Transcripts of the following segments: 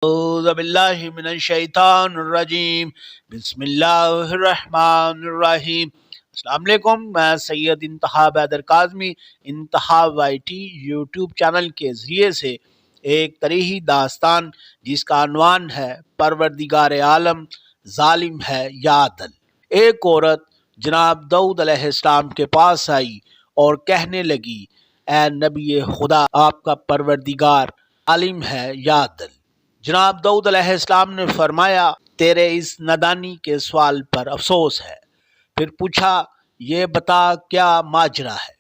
اعوذ باللہ من الشیطان الرجیم بسم اللہ الرحمن الرحیم۔ السلام علیکم، میں سید انتہا بیدر کاظمی انتہا وائی ٹی یوٹیوب چینل کے ذریعے سے ایک تاریخی داستان جس کا عنوان ہے پروردگار عالم ظالم ہے یا عدل۔ ایک عورت جناب داؤد علیہ السلام کے پاس آئی اور کہنے لگی، اے نبی خدا، آپ کا پروردگار عالم ہے یا عدل۔ جناب داؤد علیہ السلام نے فرمایا، تیرے اس نادانی کے سوال پر افسوس ہے۔ پھر پوچھا، یہ بتا کیا ماجرا ہے،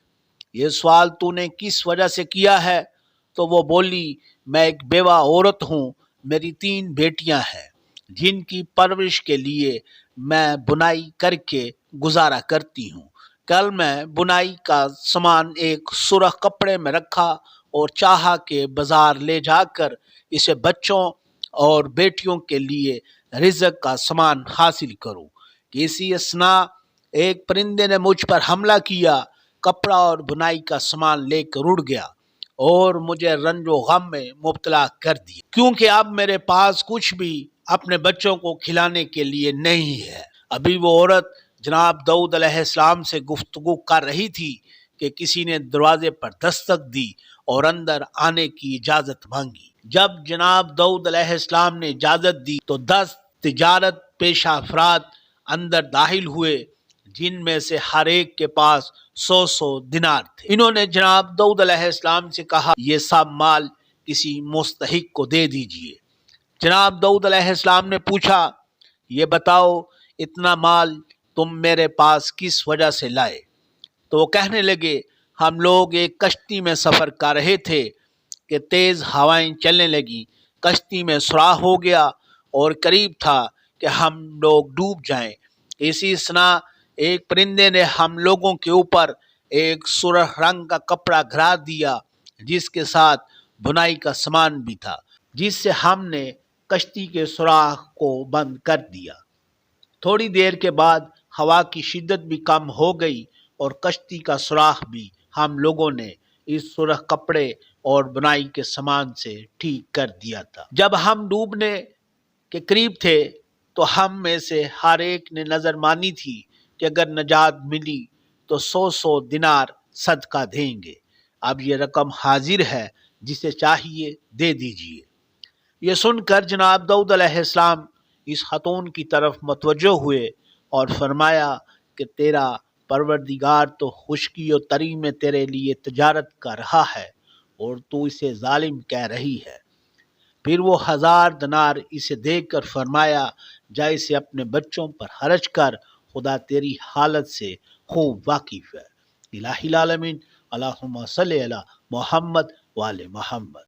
یہ سوال تو نے کس وجہ سے کیا ہے؟ تو وہ بولی، میں ایک بیوہ عورت ہوں، میری 3 بیٹیاں ہیں جن کی پرورش کے لیے میں بنائی کر کے گزارا کرتی ہوں۔ کل میں بنائی کا سامان ایک سرخ کپڑے میں رکھا اور چاہا کہ بازار لے جا کر اسے بچوں اور بیٹیوں کے لیے رزق کا سامان حاصل کروں کہ اسی اثناء ایک پرندے نے مجھ پر حملہ کیا، کپڑا اور بنائی کا سامان لے کر اڑ گیا اور مجھے رنج و غم میں مبتلا کر دیا، کیونکہ اب میرے پاس کچھ بھی اپنے بچوں کو کھلانے کے لیے نہیں ہے۔ ابھی وہ عورت جناب داؤد علیہ السلام سے گفتگو کر رہی تھی کہ کسی نے دروازے پر دستک دی اور اندر آنے کی اجازت مانگی۔ جب جناب داؤد علیہ السلام نے اجازت دی تو 10 تجارت پیشہ افراد اندر داخل ہوئے، جن میں سے ہر ایک کے پاس 100 دینار تھے۔ انہوں نے جناب داؤد علیہ السلام سے کہا، یہ سب مال کسی مستحق کو دے دیجئے۔ جناب داؤد علیہ السلام نے پوچھا، یہ بتاؤ اتنا مال تم میرے پاس کس وجہ سے لائے؟ تو وہ کہنے لگے، ہم لوگ ایک کشتی میں سفر کر رہے تھے کہ تیز ہوائیں چلنے لگیں، کشتی میں سوراخ ہو گیا اور قریب تھا کہ ہم لوگ ڈوب جائیں۔ اسی اثناء ایک پرندے نے ہم لوگوں کے اوپر ایک سرخ رنگ کا کپڑا گرا دیا جس کے ساتھ بنائی کا سامان بھی تھا، جس سے ہم نے کشتی کے سوراخ کو بند کر دیا۔ تھوڑی دیر کے بعد ہوا کی شدت بھی کم ہو گئی اور کشتی کا سوراخ بھی ہم لوگوں نے اس سرخ کپڑے اور بنائی کے سامان سے ٹھیک کر دیا تھا۔ جب ہم ڈوبنے کے قریب تھے تو ہم میں سے ہر ایک نے نظر مانی تھی کہ اگر نجات ملی تو 100 دینار صدقہ دیں گے۔ اب یہ رقم حاضر ہے، جسے چاہیے دے دیجئے۔ یہ سن کر جناب داؤد علیہ السلام اس خاتون کی طرف متوجہ ہوئے اور فرمایا کہ تیرا پروردگار تو خشکی و تری میں تیرے لیے تجارت کر رہا ہے اور تو اسے ظالم کہہ رہی ہے۔ پھر وہ 1000 دینار اسے دے کر فرمایا، جا اسے اپنے بچوں پر خرچ کر، خدا تیری حالت سے خوب واقف ہے۔ الہی العالمین، اللہم صلی علی محمد وآل محمد۔